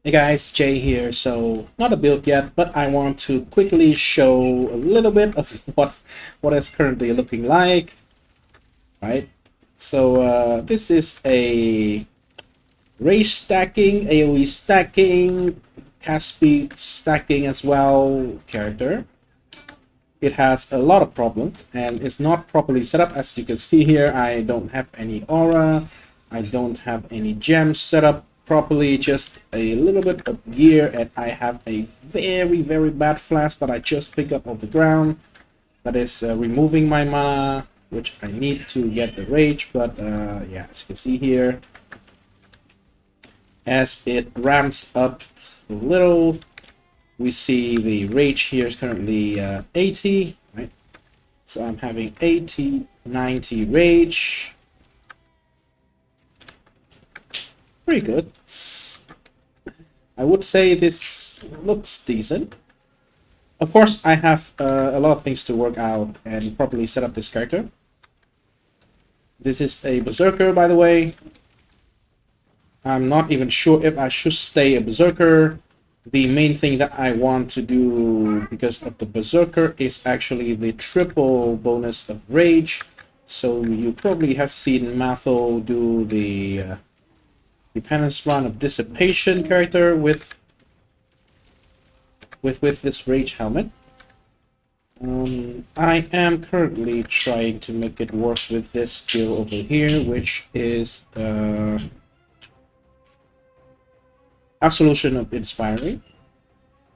Hey guys, Jay here. So not a build yet, but I want to quickly show a little bit of what is currently looking like, right? So this is a race stacking, AOE stacking, cast speed stacking as well character. It has a lot of problems and it's not properly set up. As you can see here, I don't have any aura, I don't have any gems set up properly, just a little bit of gear, and I have a very bad flask that I just picked up off the ground that is removing my mana, which I need to get the rage. But yeah, as you can see here, as it ramps up a little, we see the rage here is currently 80, right? So I'm having 80, 90 rage. Pretty good. I would say this looks decent. Of course, I have a lot of things to work out and properly set up this character. This is a Berserker, by the way. I'm not even sure if I should stay a Berserker. The main thing that I want to do because of the Berserker is actually the triple bonus of Rage. So you probably have seen Matho do the penance run of Dissipation character with this Rage helmet. I am currently trying to make it work with this skill over here, which is Absolution of Inspiring.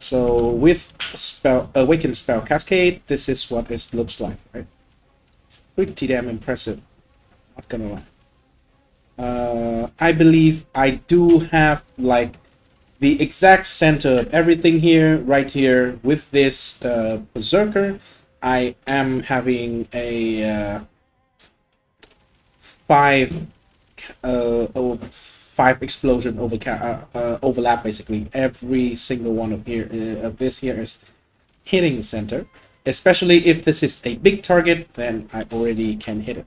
So with spell Awakened Spell Cascade, this is what it looks like, right? Pretty damn impressive, not gonna lie. I believe I do have like the exact center of everything here, right here with this Berserker. I am having a five five explosion overlap. Basically every single one of this here is hitting the center, especially if this is a big target, then I already can hit it.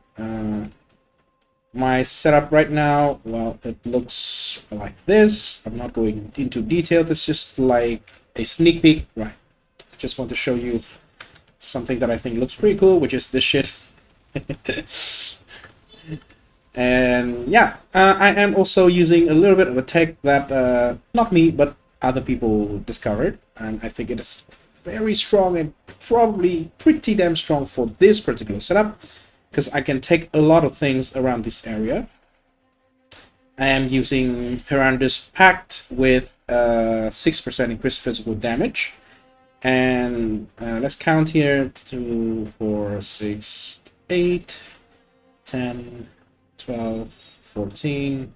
My setup right now, well, it looks like this. I'm not going into detail. This is just like a sneak peek, right? Just want to show you something that I think looks pretty cool, which is this shit. And yeah, I am also using a little bit of a tech that not me, but other people discovered, and I think it is very strong and probably pretty damn strong for this particular setup, because I can take a lot of things around this area. I am using Piranha's Pact with 6% increased physical damage. And let's count here: 2, 4, 6, 8, 10, 12, 14,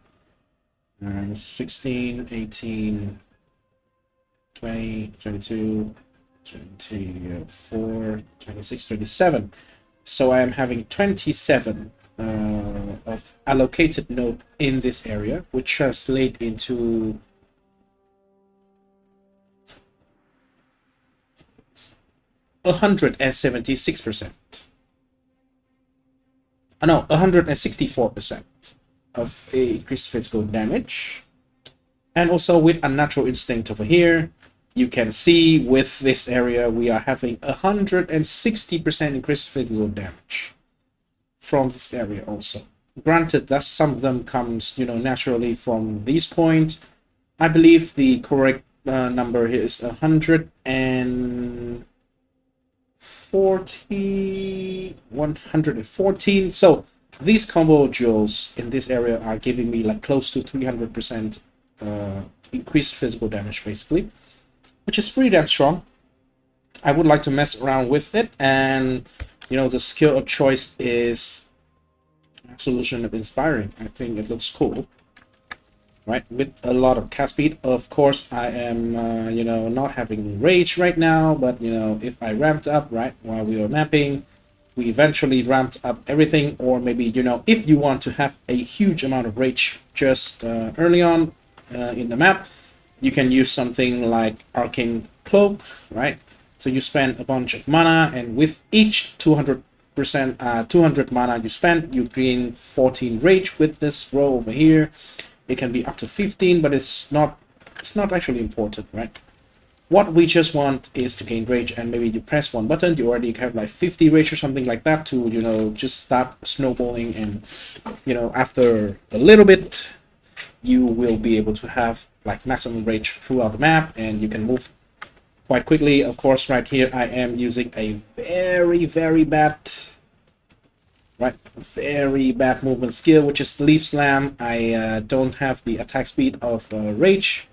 16, 18, 20, 22, 24, 26, 27. So I am having 27 of allocated node in this area, which translate into 176%. No, 164% of increased physical damage. And also with Unnatural Instinct over here, you can see with this area we are having 160% increased physical damage from this area also. Granted that some of them comes, naturally from these points. I believe the correct number here is 114. So these combo jewels in this area are giving me like close to 300% increased physical damage, basically, which is pretty damn strong. I would like to mess around with it, and the skill of choice is Absolution of Inspiring. I think it looks cool, right? With a lot of cast speed. Of course, I am, not having rage right now, but if I ramped up right while we were mapping, we eventually ramped up everything. Or maybe if you want to have a huge amount of rage just early on in the map, you can use something like Arcane Cloak, right? So you spend a bunch of mana, and with each 200 mana you spend, you gain 14 rage with this row over here. It can be up to 15, but it's not It's not actually important, right? What we just want is to gain rage, and maybe you press one button, you already have like 50 rage or something like that to, you know, just start snowballing, and, you know, after a little bit, you will be able to have like maximum rage throughout the map, and you can move quite quickly. Of course, right here, I am using a very bad movement skill, which is Leaf Slam. I don't have the attack speed of Rage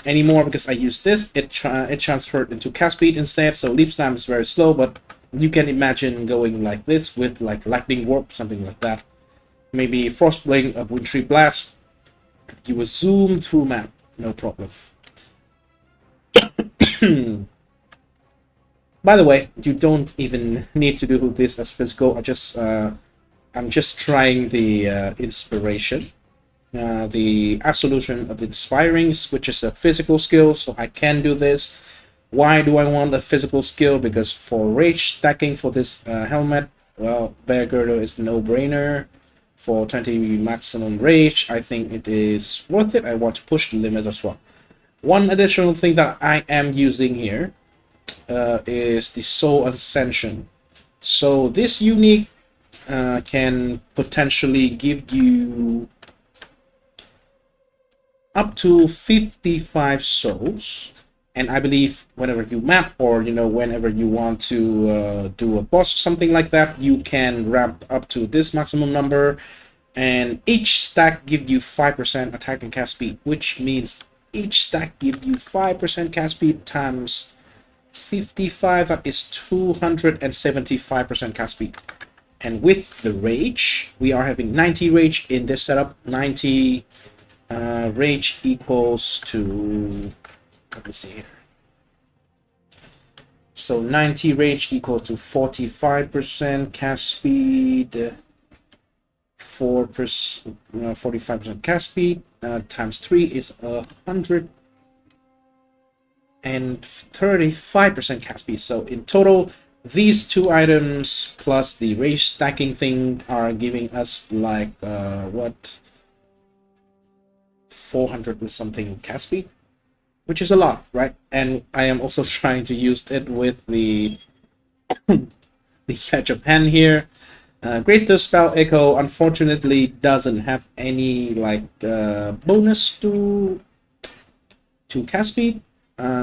anymore because I used this. It transferred into cast speed instead, so Leaf Slam is very slow, but you can imagine going like this with like Lightning Warp, something like that. Maybe Frostblade, a Wintry Blast. You will zoom through map, no problem. By the way, you don't even need to do this as physical. I'm just trying the inspiration, the Absolution of Inspiring, which is a physical skill, so I can do this. Why do I want a physical skill? Because for rage stacking for this helmet, well, Bear Girdle is no-brainer. For 20 maximum rage, I think it is worth it. I want to push the limit as well. One additional thing that I am using here is the Soul Ascension. So this unique can potentially give you up to 55 souls, and I believe whenever you map, or you know, whenever you want to do a boss, something like that, you can ramp up to this maximum number, and each stack gives you 5% attack and cast speed, which means each stack gives you 5% cast speed times 55, that is 275% cast speed. And with the rage, we are having 90 rage in this setup. 90 rage equals to, let me see here. So 90 rage equal to 45% cast speed, 45% cast speed times 3 is 135% cast speed. So in total, these two items plus the rage stacking thing are giving us like what, 400 and something cast speed, which is a lot, right? And I am also trying to use it with the the Catch of Hand here. Greater Spell Echo unfortunately doesn't have any like bonus to cast speed,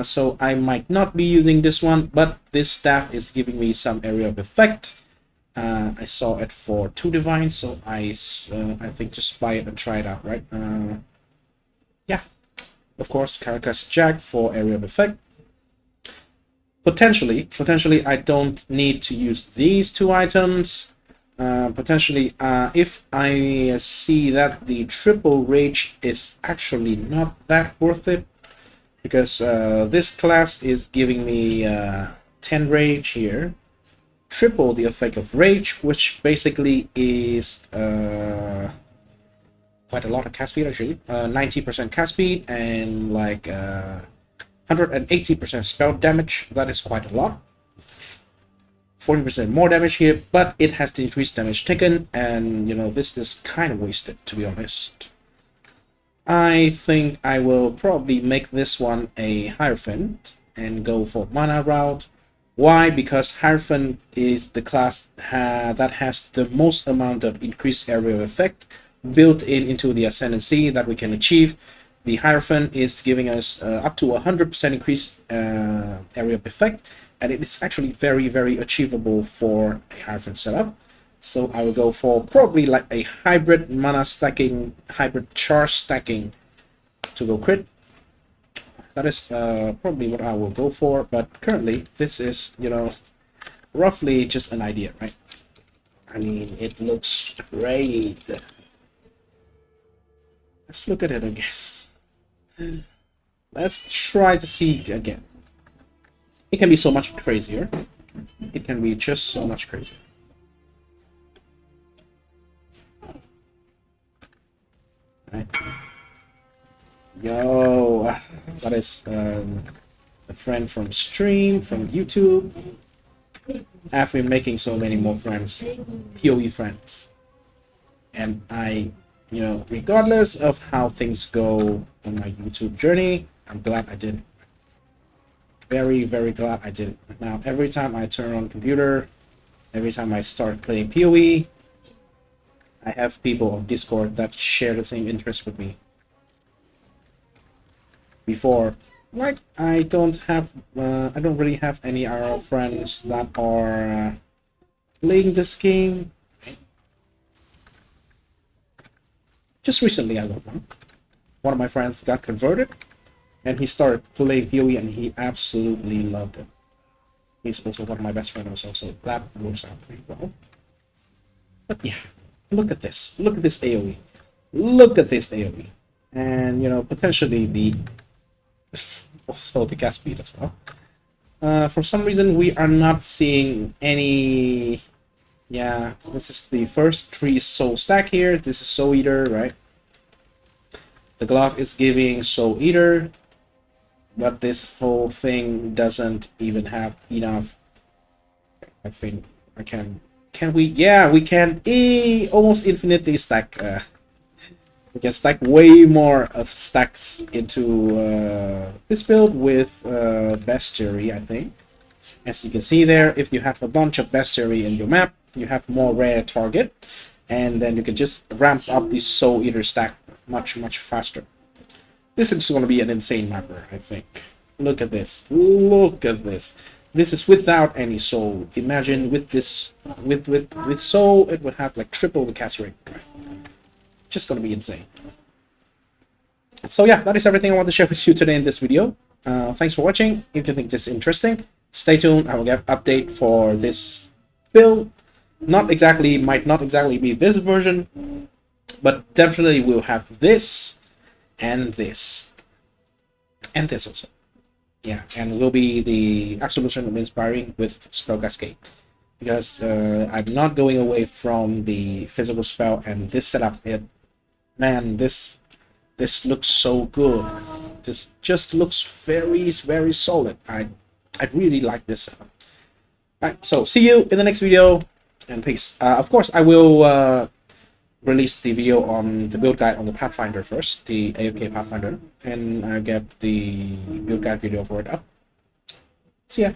so I might not be using this one, but this staff is giving me some area of effect. I saw it for 2 divine, so I think just buy it and try it out, right? Yeah, of course, Caracas Jack for area of effect. Potentially, I don't need to use these 2 items. Potentially, if I see that the triple rage is actually not that worth it, because this class is giving me 10 rage here, triple the effect of rage, which basically is quite a lot of cast speed actually. 90% cast speed and like 180% spell damage. That is quite a lot. 40% more damage here, but it has the increased damage taken, and you know, this is kind of wasted, to be honest. I think I will probably make this one a Hierophant and go for mana route. Why? Because Hierophant is the class that has the most amount of increased area of effect built into the Ascendancy that we can achieve. The Hierophant is giving us up to 100% increased area of effect, and it is actually very achievable for a Hierophant setup. So I will go for probably like a hybrid mana stacking, hybrid charge stacking to go crit. That is probably what I will go for, but currently this is, you know, roughly just an idea, right? I mean, it looks great. Let's look at it again. Let's try to see again. It can be so much crazier. It can be just so much crazier. Right. Yo, that is a friend from stream, from YouTube. I've been making so many more friends, POE friends, and I you know, regardless of how things go in my YouTube journey, I'm glad I did. Very, very glad I did it. Now, every time I turn on computer, every time I start playing POE, I have people on Discord that share the same interest with me. Before, like, I don't really have any IRL friends that are playing this game. Just recently, I got one. One of my friends got converted, and he started playing POE, and he absolutely loved it. He's also one of my best friends, so that works out pretty well. But yeah, look at this. Look at this AOE. Look at this AOE. And, you know, potentially the also the gas speed as well. For some reason, we are not seeing any... Yeah, this is the first 3 soul stack here. This is Soul Eater, right? The glove is giving Soul Eater, but this whole thing doesn't even have enough. I think I can we? Yeah, we can almost infinitely stack. We can stack way more of stacks into this build with bestiary, I think. As you can see there, if you have a bunch of bestiary in your map, you have more rare target, and then you can just ramp up the Soul Eater stack much faster. This is going to be an insane mapper, I think. Look at this. Look at this. This is without any soul. Imagine with this, with soul, it would have like triple the cast rate. Just going to be insane. So yeah, that is everything I want to share with you today in this video. Thanks for watching. If you think this is interesting, stay tuned. I will get an update for this build. Might not exactly be this version, but definitely will have this and this and this also. Yeah, and will be the Absolution of Inspiring with Spell Cascade, because I'm not going away from the physical spell, and this setup, man, this looks so good. This just looks very solid. I really like this setup. Alright, so see you in the next video, and peace. Of course, I will release the video on the build guide on the Pathfinder first, the AOK Pathfinder, and I get the build guide video for it up. See ya.